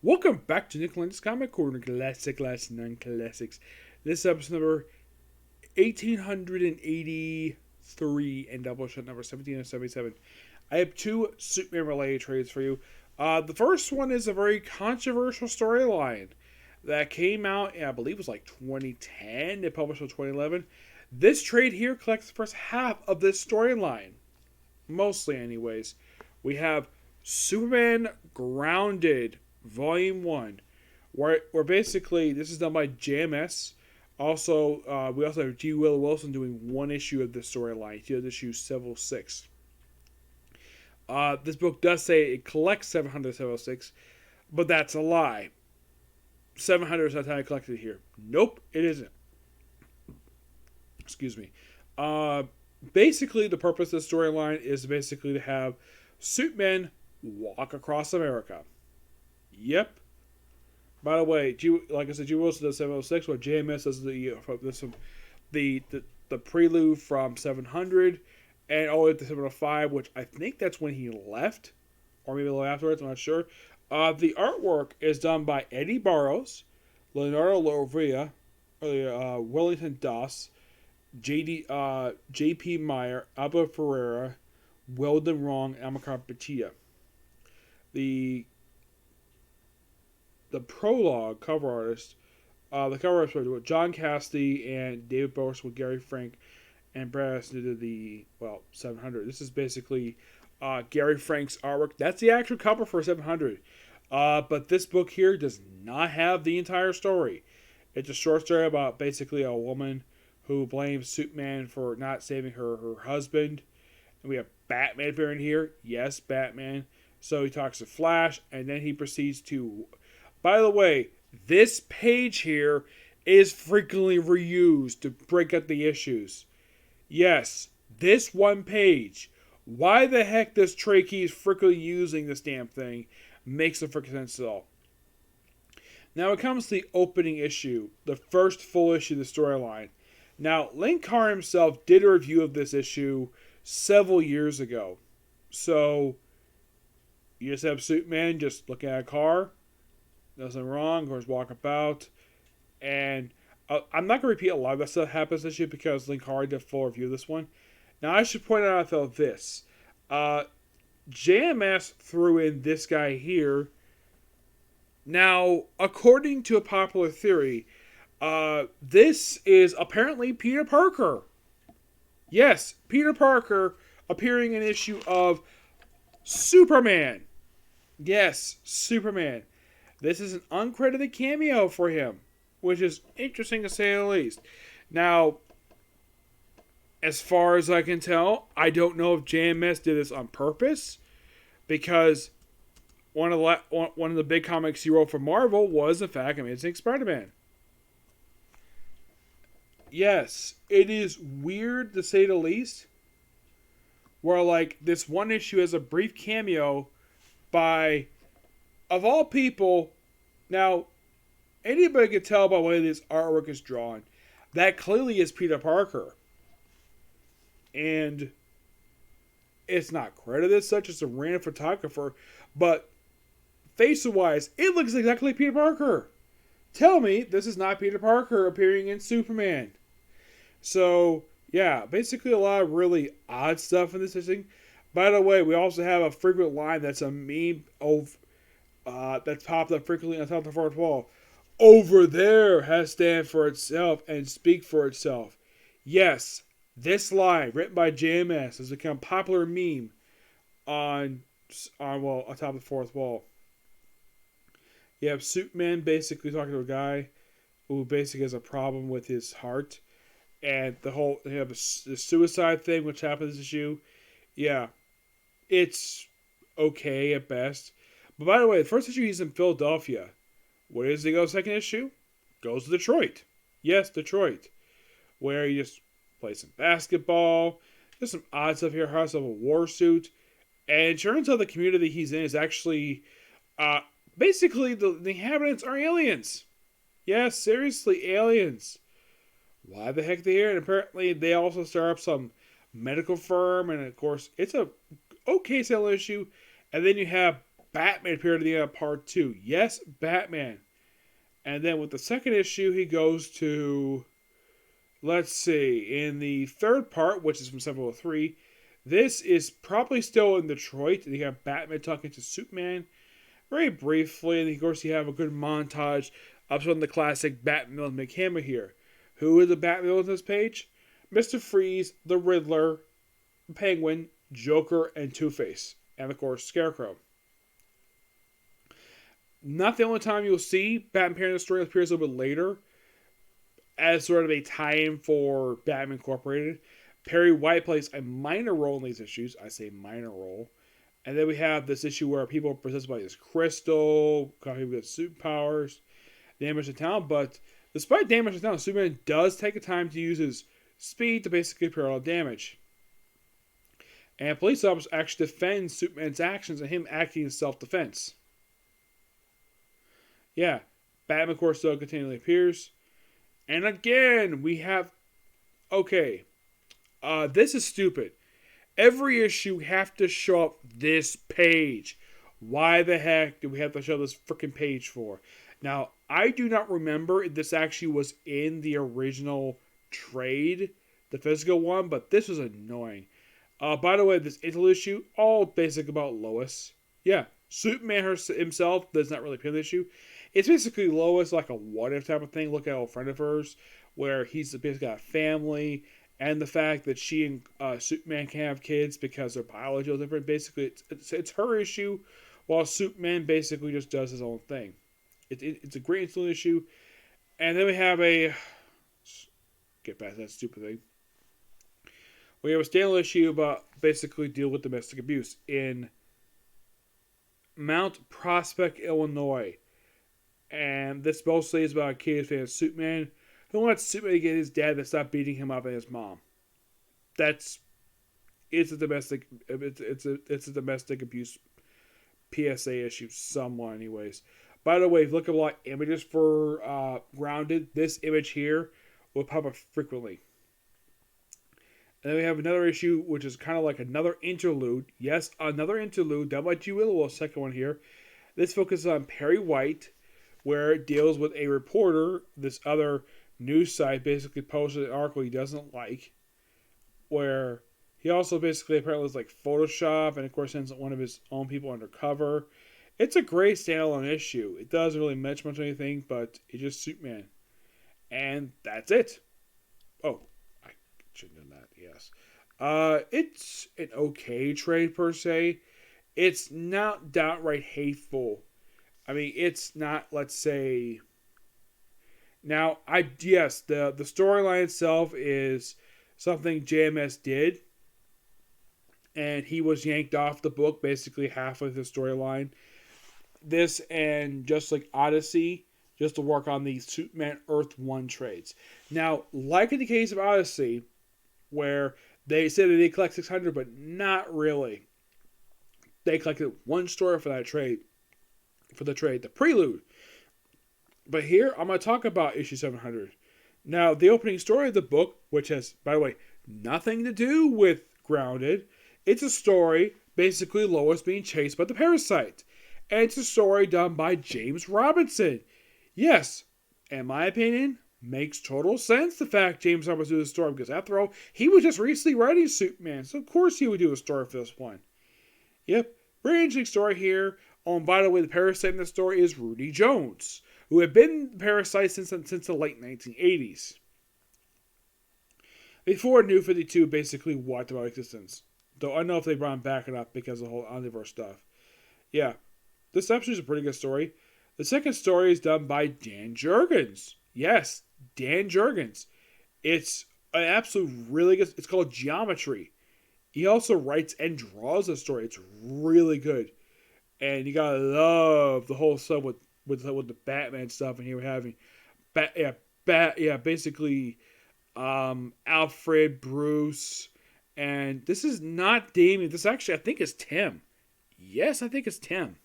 Welcome back to Nick Lenz's Comic Corner, Classic, Classic, Non-Classics. This is episode number 1883 and Doubleshot number 1777. I have two Superman-related trades for you. The first one is a very controversial storyline that came out, I believe it was like 2010. It published in 2011. This trade here collects the first half of this storyline. Mostly, anyways. We have Superman Grounded, Volume 1, where basically this is done by JMS. Also, we also have G. Willow Wilson doing one issue of this storyline. He does issue 706. This book does say it collects 706, but that's a lie. 700 is not how I collected here. Nope, it isn't. Excuse me. Basically, the purpose of the storyline is basically to have Superman walk across America. Yep. By the way, like I said, G. Wilson does 706, while JMS does the prelude from 700 and all the way up to 705, which I think that's when he left, or maybe a little afterwards. I'm not sure. The artwork is done by Eddie Barrows, Leonardo Lovria, Wellington Doss, J.P. Meyer, Alba Ferreira, Weldon Wrong, and Amilcar Petilla. The prologue cover artist, the cover artist was John Cassidy and David Boris with Gary Frank and Brad did the 700. This is basically Gary Frank's artwork. That's the actual cover for 700. But this book here does not have the entire story. It's a short story about basically a woman who blames Superman for not saving her husband. And we have Batman appearing here. Yes, Batman. So he talks to Flash, and then he proceeds to... By the way, this page here is frequently reused to break up the issues. Yes, this one page. Why the heck this trade key is frequently using this damn thing makes no freaking sense at all. Now it comes to the opening issue, the first full issue of the storyline. Now, Len Carr himself did a review of this issue several years ago. So, you just have Superman just looking at a car. Nothing wrong. Of course, walk about. And I'm not going to repeat a lot of that stuff that happens this issue because Len Carr did a full review of this one. Now, I should point out though this. JMS threw in this guy here. Now, according to a popular theory, this is apparently Peter Parker. Yes, Peter Parker appearing in an issue of Superman. Yes, Superman. This is an uncredited cameo for him, which is interesting to say the least. Now, as far as I can tell, I don't know if JMS did this on purpose, because one of the big comics he wrote for Marvel was, in fact, Amazing Spider-Man. Yes, it is weird to say the least, where like this one issue has a brief cameo by, of all people, now anybody can tell by the way this artwork is drawn, that clearly is Peter Parker. And it's not credited as such, it's a random photographer, but face-wise, it looks exactly like Peter Parker. Tell me this is not Peter Parker appearing in Superman. So, yeah, basically a lot of really odd stuff in this thing. By the way, we also have a frequent line that's a meme of that's popped up frequently on top of the fourth wall. Over there has stand for itself and speak for itself. Yes, this line, written by JMS, has become a popular meme on top of the fourth wall. You have Superman basically talking to a guy who basically has a problem with his heart. And you have the suicide thing, which happens in this issue. Yeah, it's okay at best. But by the way, the first issue he's in Philadelphia. Where does he go second issue? Goes to Detroit. Yes, Detroit. Where he just plays some basketball. Just some odd stuff here. Has a war suit. And it turns out the community he's in is actually... basically, the inhabitants are aliens. Yes, seriously, aliens. Why the heck they're here? And apparently they also start up some medical firm. And of course, it's a okay selling issue. And then you have Batman appeared at the end of part 2. Yes, Batman. And then with the second issue, he goes to, let's see, in the third part, which is from 703, this is probably still in Detroit. And you have Batman talking to Superman very briefly. And of course, you have a good montage of some of the classic Batman McHammer here. Who is the Batman on this page? Mr. Freeze, the Riddler, Penguin, Joker, and Two-Face. And of course, Scarecrow. Not the only time you'll see Batman appearing in the story, appears a little bit later as sort of a tie-in for Batman Incorporated. Perry White plays a minor role in these issues. I say minor role. And then we have this issue where people are possessed by this crystal, people with superpowers, damage to town. But despite damage to town, Superman does take the time to use his speed to basically parallel damage. And police officers actually defend Superman's actions and him acting in self-defense. Yeah, Batman, of course, still continually appears. And again, we have... Okay, this is stupid. Every issue have to show up this page. Why the heck do we have to show this freaking page for? Now, I do not remember if this actually was in the original trade, the physical one, but this was annoying. By the way, this interlude issue, all basic about Lois. Yeah, Superman himself does not really appear in the issue. It's basically Lois, like a what-if type of thing. Look at a friend of hers, where he's basically got a family, and the fact that she and Superman can't have kids because their biology is different. Basically, it's her issue, while Superman basically just does his own thing. It's a great interlude issue. And then we have get past that stupid thing. We have a standalone issue about basically deal with domestic abuse in Mount Prospect, Illinois. And this mostly is about a kid fan of Superman who wants Superman to get his dad to stop beating him up and his mom. It's a domestic abuse PSA issue somewhat anyways. By the way, if you look at a lot of images for Grounded, this image here will pop up frequently. And then we have another issue, which is kind of like another interlude. Yes, another interlude, done by G. Willow, second one here. This focuses on Perry White, where it deals with a reporter. This other news site basically posted an article he doesn't like, where he also basically apparently is like Photoshop, and of course sends one of his own people undercover. It's a great standalone issue. It doesn't really mention much of anything, but it's just Superman. And that's it. Oh, I shouldn't have done that, yes. It's an okay trade per se. It's not downright hateful. I mean, it's not, let's say... Now, the storyline itself is something JMS did. And he was yanked off the book basically halfway through the storyline. This and just like Odyssey, just to work on the Superman Earth 1 trades. Now, like in the case of Odyssey, where they said that they collect 600, but not really. They collected one story for that trade. For the trade, the prelude. But here, I'm going to talk about issue 700. Now, the opening story of the book, which has, by the way, nothing to do with Grounded. It's a story, basically Lois being chased by the parasite. And it's a story done by James Robinson. Yes, in my opinion, makes total sense the fact James Robinson would do the story, because after all, he was just recently writing Superman, so of course he would do a story for this one. Yep, very interesting story here. Oh, and by the way, the parasite in the story is Rudy Jones, who had been the parasite since the late 1980s. Before New 52 basically wiped out existence. Though I don't know if they brought him back or not because of the whole omniverse stuff. Yeah, this episode is a pretty good story. The second story is done by Dan Jurgens. Yes, Dan Jurgens. It's an absolute really good... It's called Geometry. He also writes and draws the story. It's really good. And you gotta love the whole stuff with the Batman stuff. And here we're having... basically... Alfred, Bruce... And this is not Damien. This actually, I think, is Tim. Yes, I think it's Tim.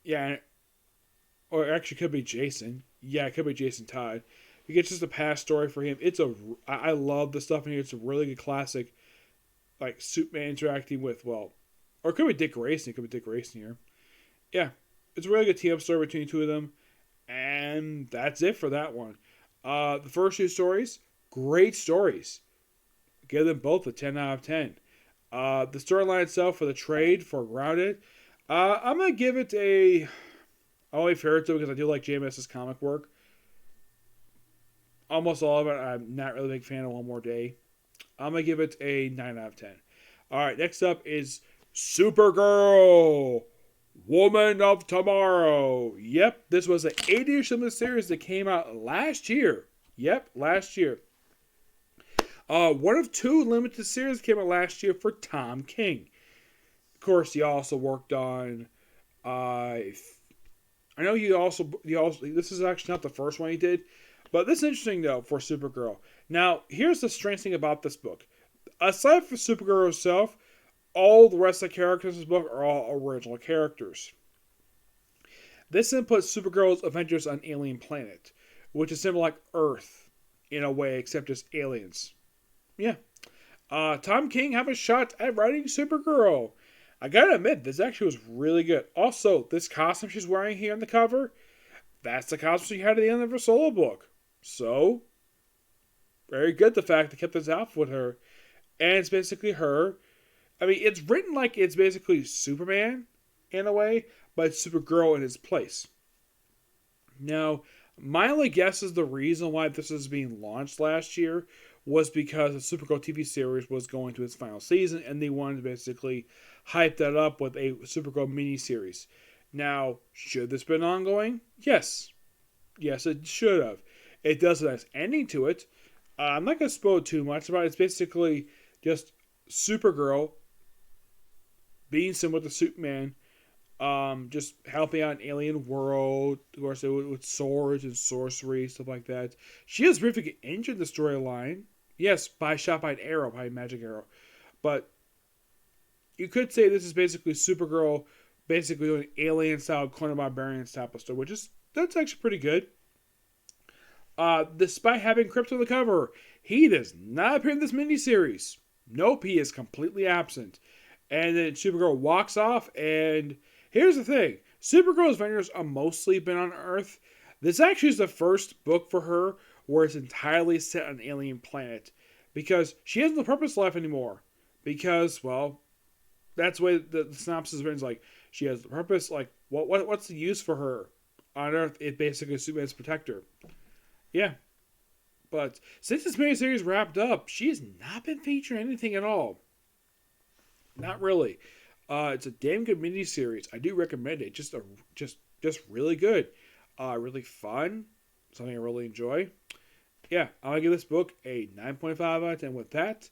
Yeah. Or actually, could be Jason. Yeah, it could be Jason Todd. You get just a past story for him. I love the stuff in here. It's a really good classic, like Superman interacting with, well, Or it could be Dick Grayson. It could be Dick Grayson here. Yeah, it's a really good team up story between the two of them. And that's it for that one. The first two stories, great stories. Give them both a 10 out of 10. The storyline itself for the trade for Grounded, I'm going to give it a... I only fair it to because I do like JMS's comic work. Almost all of it, I'm not really a big fan of One More Day. I'm going to give it a 9 out of 10. Alright, next up is Supergirl, Woman of Tomorrow. Yep, this was an 8-issue limited series that came out last year. Yep, last year. One of two limited series that came out last year for Tom King. Of course, he also worked on... I know he also... This is actually not the first one he did. But this is interesting, though, for Supergirl. Now, here's the strange thing about this book. Aside from Supergirl herself, all the rest of the characters in this book are all original characters. This then puts Supergirl's adventures on an alien planet, which is similar like Earth, in a way, except just aliens. Yeah. Tom King have a shot at writing Supergirl. I gotta admit, this actually was really good. Also, this costume she's wearing here on the cover, that's the costume she had at the end of her solo book. So, very good the fact they kept this outfit with her. And it's basically her. I mean, it's written like it's basically Superman, in a way, but it's Supergirl in his place. Now, my only guess is the reason why this is being launched last year was because the Supergirl TV series was going to its final season, and they wanted to basically hype that up with a Supergirl miniseries. Now, should this been ongoing? Yes. Yes, it should have. It does a nice ending to it. I'm not going to spoil too much about it. It's basically just Supergirl being similar to Superman, just helping out an alien world, of course, with swords and sorcery, stuff like that. She is briefly injured in the storyline. Yes, shot by an arrow, by a magic arrow. But you could say this is basically Supergirl basically doing alien-style, Conan Barbarian type of story, that's actually pretty good. Despite having Krypto on the cover, he does not appear in this miniseries. Nope, he is completely absent. And then Supergirl walks off, and here's the thing. Supergirl's adventures are mostly been on Earth. This actually is the first book for her where it's entirely set on an alien planet. Because she has no purpose in life anymore. Because, well, that's the way the synopsis is written. Like, she has the purpose. Like, what's the use for her? On Earth, it's basically Superman's protector. Yeah. But since this miniseries wrapped up, she has not been featured in anything at all. Not really. It's a damn good miniseries. I do recommend it. Just really good. Really fun. Something I really enjoy. Yeah, I'm going to give this book a 9.5 out of 10 with that.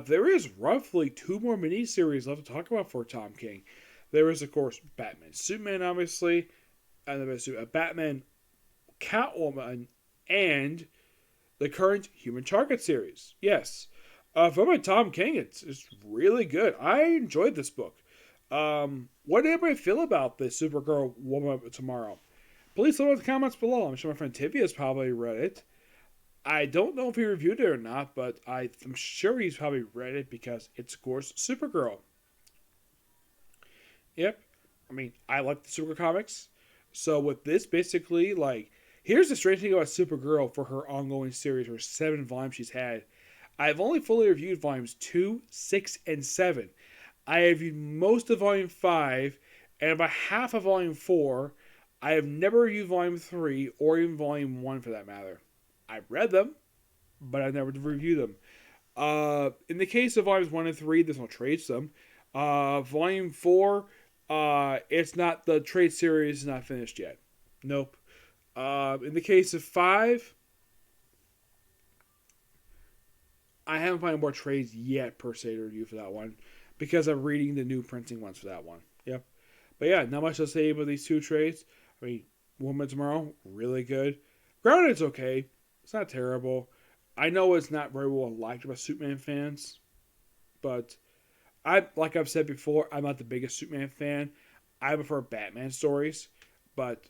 There is roughly 2 more miniseries left to talk about for Tom King. There is, of course, Batman, Superman, obviously, and there's Batman, Catwoman, and the current Human Target series. Yes. From Tom King, it's really good. I enjoyed this book. What did everybody feel about this Supergirl Woman of Tomorrow? Please leave in the comments below. I'm sure my friend Tivy has probably read it. I don't know if he reviewed it or not, but I'm sure he's probably read it because it's, of course, Supergirl. Yep. I mean, I like the Supergirl comics. So with this, basically, like, here's the strange thing about Supergirl for her ongoing series, her 7 volumes she's had. I've only fully reviewed volumes 2, 6, and 7. I have reviewed most of volume 5 and about half of volume 4. I have never reviewed volume 3 or even volume 1 for that matter. I've read them, but I've never reviewed them. In the case of volumes 1 and 3, there's no trades to them. Volume 4, it's not, the trade series is not finished yet. Nope. In the case of 5, I haven't found more trades yet, per se, to review for that one. Because I'm reading the new printing ones for that one. Yep. But yeah, not much to say about these 2 trades. I mean, Woman Tomorrow, really good. Grounded's okay. It's not terrible. I know it's not very well liked by Superman fans. But, like I've said before, I'm not the biggest Superman fan. I prefer Batman stories. But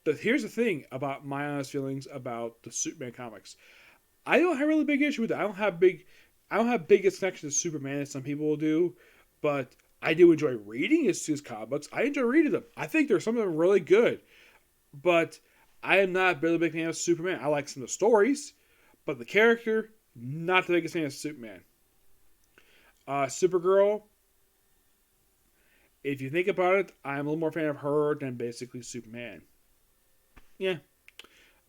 here's the thing about my honest feelings about the Superman comics. I don't have a really big issue with it. I don't have biggest connection to Superman as some people will do. But I do enjoy reading his comic books. I enjoy reading them. I think there's some of them really good. But I am not really a big fan of Superman. I like some of the stories, but the character, not the biggest fan of Superman. Supergirl, if you think about it, I'm a little more fan of her than basically Superman. Yeah,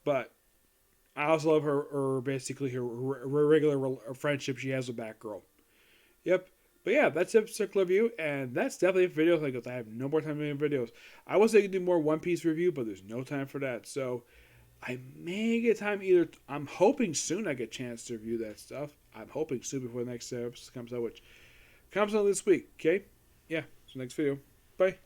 but I also love her basically her regular friendship she has with Batgirl. Yep. But yeah, that's a particular review, and that's definitely a video. Like I have no more time to make videos. I was thinking to do more One Piece review, but there's no time for that. So I may get time either. I'm hoping soon I get a chance to review that stuff. I'm hoping soon before the next episode comes out, which comes out this week. Okay? Yeah. So next video. Bye.